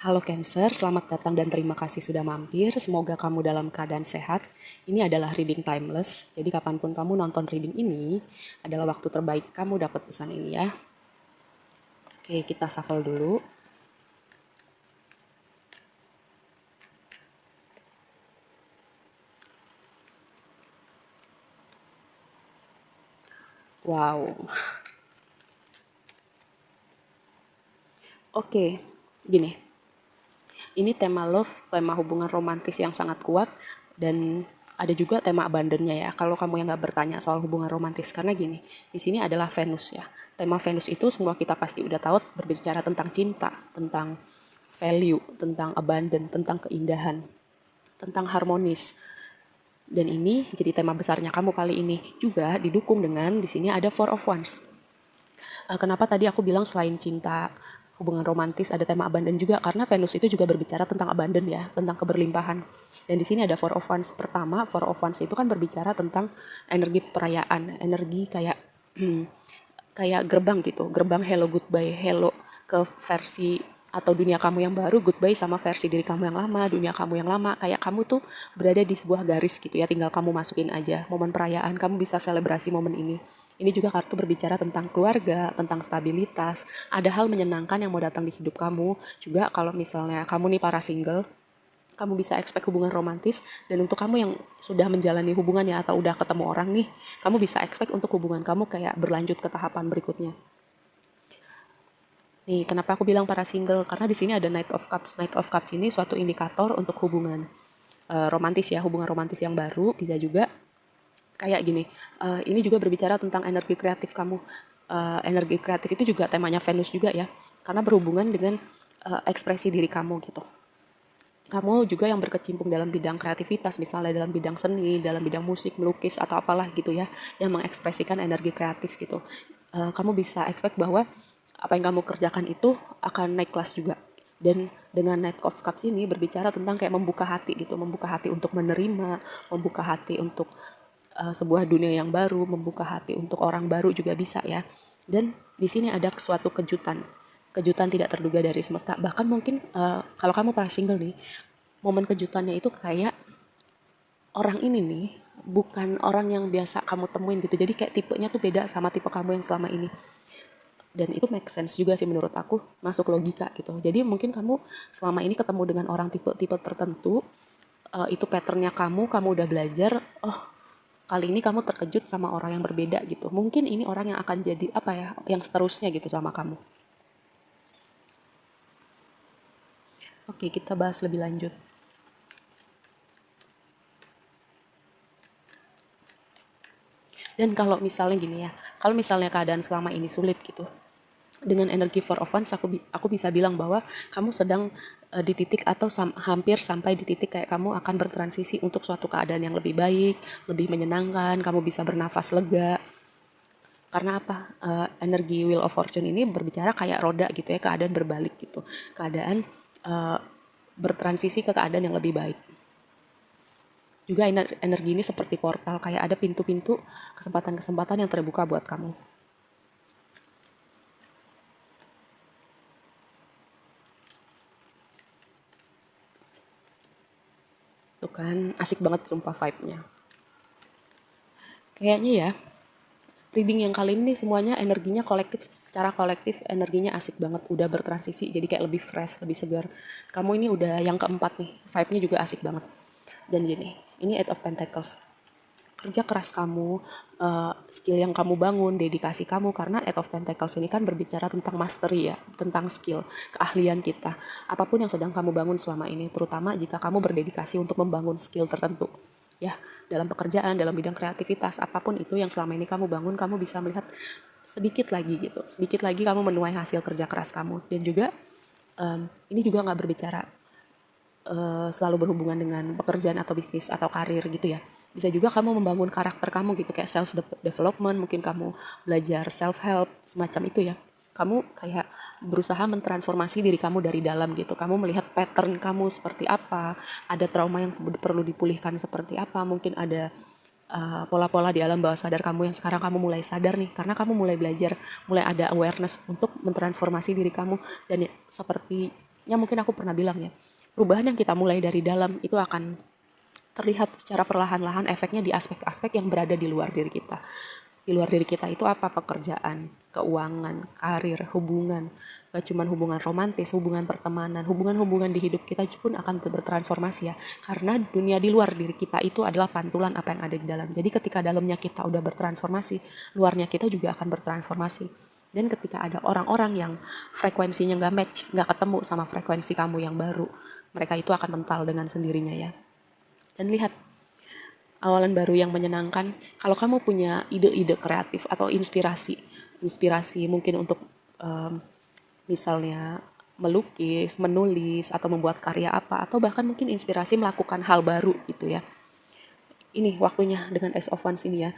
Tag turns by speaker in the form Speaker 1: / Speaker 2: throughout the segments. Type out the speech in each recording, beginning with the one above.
Speaker 1: Halo Cancer, selamat datang dan terima kasih sudah mampir. Semoga kamu dalam keadaan sehat. Ini adalah reading timeless, jadi kapanpun kamu nonton reading ini adalah waktu terbaik kamu dapat pesan ini ya. Oke, kita shuffle dulu. Wow. Oke, gini. Ini tema love, tema hubungan romantis yang sangat kuat, dan ada juga tema abandonnya ya. Kalau kamu yang nggak bertanya soal hubungan romantis, karena gini, di sini adalah Venus ya. Tema Venus itu semua kita pasti udah tahu, berbicara tentang cinta, tentang value, tentang abandon, tentang keindahan, tentang harmonis. Dan ini jadi tema besarnya kamu kali ini. Juga didukung dengan di sini ada Four of Wands. Kenapa tadi aku bilang selain cinta, hubungan romantis, ada tema abandon juga, karena Venus itu juga berbicara tentang abandon ya, tentang keberlimpahan. Dan di sini ada Four of Wands. Pertama, Four of Wands itu kan berbicara tentang energi perayaan, energi kayak kayak gerbang gitu, gerbang hello goodbye, hello ke versi atau dunia kamu yang baru, goodbye sama versi diri kamu yang lama, dunia kamu yang lama. Kayak kamu tuh berada di sebuah garis gitu ya, tinggal kamu masukin aja momen perayaan, kamu bisa selebrasi momen ini. Ini juga kartu berbicara tentang keluarga, tentang stabilitas, ada hal menyenangkan yang mau datang di hidup kamu. Juga kalau misalnya kamu nih para single, kamu bisa expect hubungan romantis, dan untuk kamu yang sudah menjalani hubungannya atau udah ketemu orang nih, kamu bisa expect untuk hubungan kamu kayak berlanjut ke tahapan berikutnya. Nih, kenapa aku bilang para single? Karena di sini ada Knight of Cups. Knight of Cups ini suatu indikator untuk hubungan romantis ya, hubungan romantis yang baru. Bisa juga kayak gini, ini juga berbicara tentang energi kreatif kamu. Energi kreatif itu juga temanya Venus juga ya, karena berhubungan dengan ekspresi diri kamu gitu. Kamu juga yang berkecimpung dalam bidang kreativitas, misalnya dalam bidang seni, dalam bidang musik, melukis, atau apalah gitu ya, yang mengekspresikan energi kreatif gitu. Kamu bisa expect bahwa apa yang kamu kerjakan itu akan naik kelas juga. Dan dengan Knight of Cups ini berbicara tentang kayak membuka hati gitu, membuka hati untuk menerima, membuka hati untuk sebuah dunia yang baru, membuka hati untuk orang baru juga bisa ya. Dan di sini ada suatu kejutan, kejutan tidak terduga dari semesta. Bahkan mungkin kalau kamu para single nih, momen kejutannya itu kayak orang ini nih bukan orang yang biasa kamu temuin gitu. Jadi kayak tipenya tuh beda sama tipe kamu yang selama ini. Dan itu make sense juga sih menurut aku, masuk logika gitu. Jadi mungkin kamu selama ini ketemu dengan orang tipe-tipe tertentu, itu patternnya kamu udah belajar, oh kali ini kamu terkejut sama orang yang berbeda gitu. Mungkin ini orang yang akan jadi apa ya, yang seterusnya gitu sama kamu. Oke, kita bahas lebih lanjut. Dan kalau misalnya gini ya, kalau misalnya keadaan selama ini sulit gitu, dengan energi Four of Wands aku bisa bilang bahwa kamu sedang di titik atau hampir sampai di titik kayak kamu akan bertransisi untuk suatu keadaan yang lebih baik, lebih menyenangkan, kamu bisa bernafas lega. Karena apa? Energi Wheel of Fortune ini berbicara kayak roda gitu ya, keadaan berbalik gitu. Keadaan bertransisi ke keadaan yang lebih baik. Juga energi ini seperti portal, kayak ada pintu-pintu kesempatan-kesempatan yang terbuka buat kamu. Tuh kan, asik banget sumpah vibe-nya. Kayaknya ya, reading yang kali ini semuanya energinya kolektif, secara kolektif energinya asik banget, udah bertransisi jadi kayak lebih fresh, lebih segar. Kamu ini udah yang keempat nih, vibe-nya juga asik banget. Dan gini, ini Eight of Pentacles. Kerja keras kamu, skill yang kamu bangun, dedikasi kamu, karena Eight of Pentacles ini kan berbicara tentang mastery ya, tentang skill, keahlian kita. Apapun yang sedang kamu bangun selama ini, terutama jika kamu berdedikasi untuk membangun skill tertentu. Ya, dalam pekerjaan, dalam bidang kreativitas, apapun itu yang selama ini kamu bangun, kamu bisa melihat sedikit lagi gitu, sedikit lagi kamu menuai hasil kerja keras kamu. Dan juga ini juga nggak berbicara selalu berhubungan dengan pekerjaan atau bisnis atau karir gitu ya. Bisa juga kamu membangun karakter kamu gitu, kayak self development, mungkin kamu belajar self help semacam itu ya. Kamu kayak berusaha mentransformasi diri kamu dari dalam gitu. Kamu melihat pattern kamu seperti apa, ada trauma yang perlu dipulihkan seperti apa, mungkin ada pola-pola di alam bawah sadar kamu yang sekarang kamu mulai sadar nih, karena kamu mulai belajar, mulai ada awareness untuk mentransformasi diri kamu. Dan ya, seperti yang mungkin aku pernah bilang ya, perubahan yang kita mulai dari dalam itu akan terlihat secara perlahan-lahan efeknya di aspek-aspek yang berada di luar diri kita. Di luar diri kita itu apa? Pekerjaan, keuangan, karir, hubungan. Gak cuma hubungan romantis, hubungan pertemanan, hubungan-hubungan di hidup kita pun akan bertransformasi ya. Karena dunia di luar diri kita itu adalah pantulan apa yang ada di dalam. Jadi ketika dalamnya kita udah bertransformasi, luarnya kita juga akan bertransformasi. Dan ketika ada orang-orang yang frekuensinya gak match, gak ketemu sama frekuensi kamu yang baru, mereka itu akan mental dengan sendirinya ya. Dan lihat, awalan baru yang menyenangkan, kalau kamu punya ide-ide kreatif atau inspirasi mungkin untuk misalnya melukis, menulis, atau membuat karya apa, atau bahkan mungkin inspirasi melakukan hal baru gitu ya. Ini waktunya dengan Ace of Wands ini ya.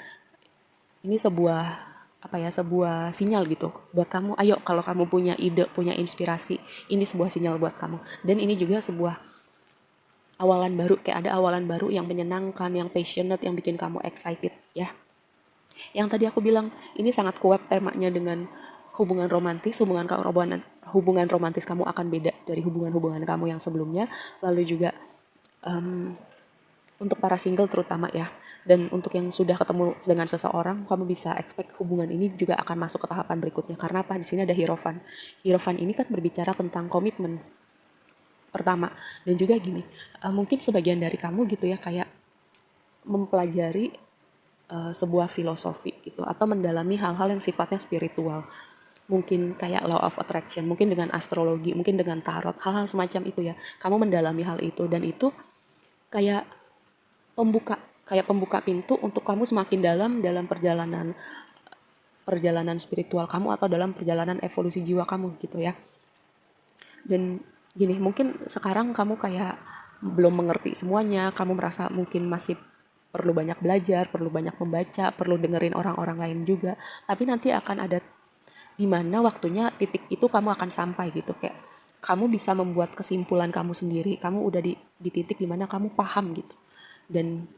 Speaker 1: Ini sebuah sinyal gitu buat kamu. Ayo, kalau kamu punya ide, punya inspirasi, ini sebuah sinyal buat kamu. Dan ini juga sebuah awalan baru, kayak ada awalan baru yang menyenangkan, yang passionate, yang bikin kamu excited ya. Yang tadi aku bilang, ini sangat kuat temanya dengan hubungan romantis, hubungan romantis kamu akan beda dari hubungan-hubungan kamu yang sebelumnya. Lalu juga untuk para single terutama ya, dan untuk yang sudah ketemu dengan seseorang, kamu bisa expect hubungan ini juga akan masuk ke tahapan berikutnya. Karena apa? Di sini ada Hierophant. Hierophant ini kan berbicara tentang komitmen pertama. Dan juga gini, mungkin sebagian dari kamu gitu ya, kayak mempelajari sebuah filosofi gitu, atau mendalami hal-hal yang sifatnya spiritual. Mungkin kayak law of attraction, mungkin dengan astrologi, mungkin dengan tarot, hal-hal semacam itu ya. Kamu mendalami hal itu, dan itu kayak pembuka pintu untuk kamu semakin dalam perjalanan spiritual kamu, atau dalam perjalanan evolusi jiwa kamu gitu ya. Dan gini, mungkin sekarang kamu kayak belum mengerti semuanya, kamu merasa mungkin masih perlu banyak belajar, perlu banyak membaca, perlu dengerin orang-orang lain juga. Tapi nanti akan ada dimana waktunya titik itu kamu akan sampai gitu, kayak kamu bisa membuat kesimpulan kamu sendiri, kamu udah di titik dimana kamu paham gitu. Dan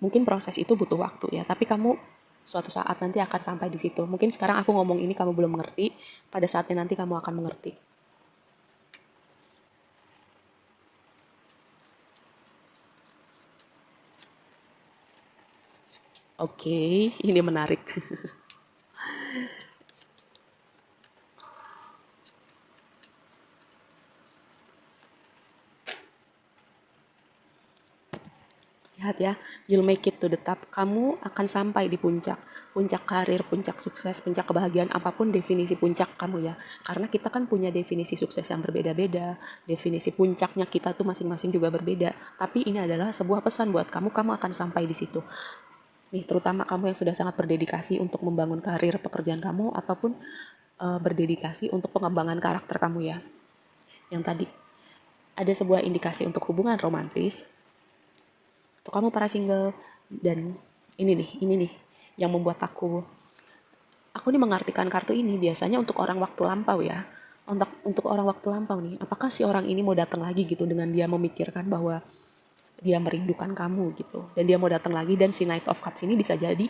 Speaker 1: mungkin proses itu butuh waktu ya, tapi kamu suatu saat nanti akan sampai di situ. Mungkin sekarang aku ngomong ini kamu belum mengerti, pada saatnya nanti kamu akan mengerti. Oke, ini menarik. Lihat ya, you'll make it to the top. Kamu akan sampai di puncak. Puncak karir, puncak sukses, puncak kebahagiaan, apapun definisi puncak kamu ya. Karena kita kan punya definisi sukses yang berbeda-beda. Definisi puncaknya kita tuh masing-masing juga berbeda. Tapi ini adalah sebuah pesan buat kamu, kamu akan sampai di situ. Nih, terutama kamu yang sudah sangat berdedikasi untuk membangun karir pekerjaan kamu, ataupun berdedikasi untuk pengembangan karakter kamu ya. Yang tadi, ada sebuah indikasi untuk hubungan romantis, untuk kamu para single. Dan ini nih yang membuat aku nih mengartikan kartu ini biasanya untuk orang waktu lampau ya. Untuk orang waktu lampau nih, apakah si orang ini mau datang lagi gitu, dengan dia memikirkan bahwa dia merindukan kamu gitu, dan dia mau datang lagi. Dan si Knight of Cups ini bisa jadi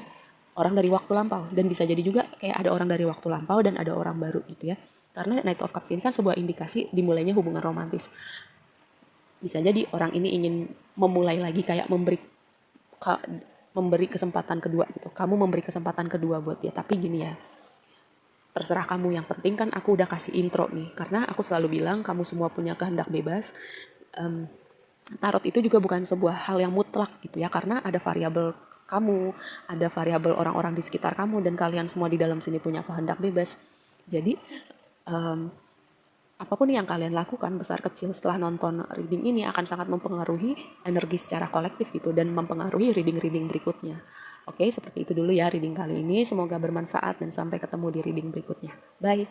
Speaker 1: orang dari waktu lampau, dan bisa jadi juga kayak ada orang dari waktu lampau dan ada orang baru gitu ya. Karena Knight of Cups ini kan sebuah indikasi dimulainya hubungan romantis. Bisa jadi orang ini ingin memulai lagi, kayak memberi kesempatan kedua gitu. Kamu memberi kesempatan kedua buat dia. Tapi gini ya, terserah kamu. Yang penting kan aku udah kasih intro nih, karena aku selalu bilang kamu semua punya kehendak bebas. Tarot itu juga bukan sebuah hal yang mutlak gitu ya, karena ada variabel kamu, ada variabel orang-orang di sekitar kamu, dan kalian semua di dalam sini punya kehendak bebas. Jadi apapun yang kalian lakukan, besar kecil, setelah nonton reading ini akan sangat mempengaruhi energi secara kolektif gitu, dan mempengaruhi reading-reading berikutnya. Oke, seperti itu dulu ya reading kali ini. Semoga bermanfaat dan sampai ketemu di reading berikutnya. Bye!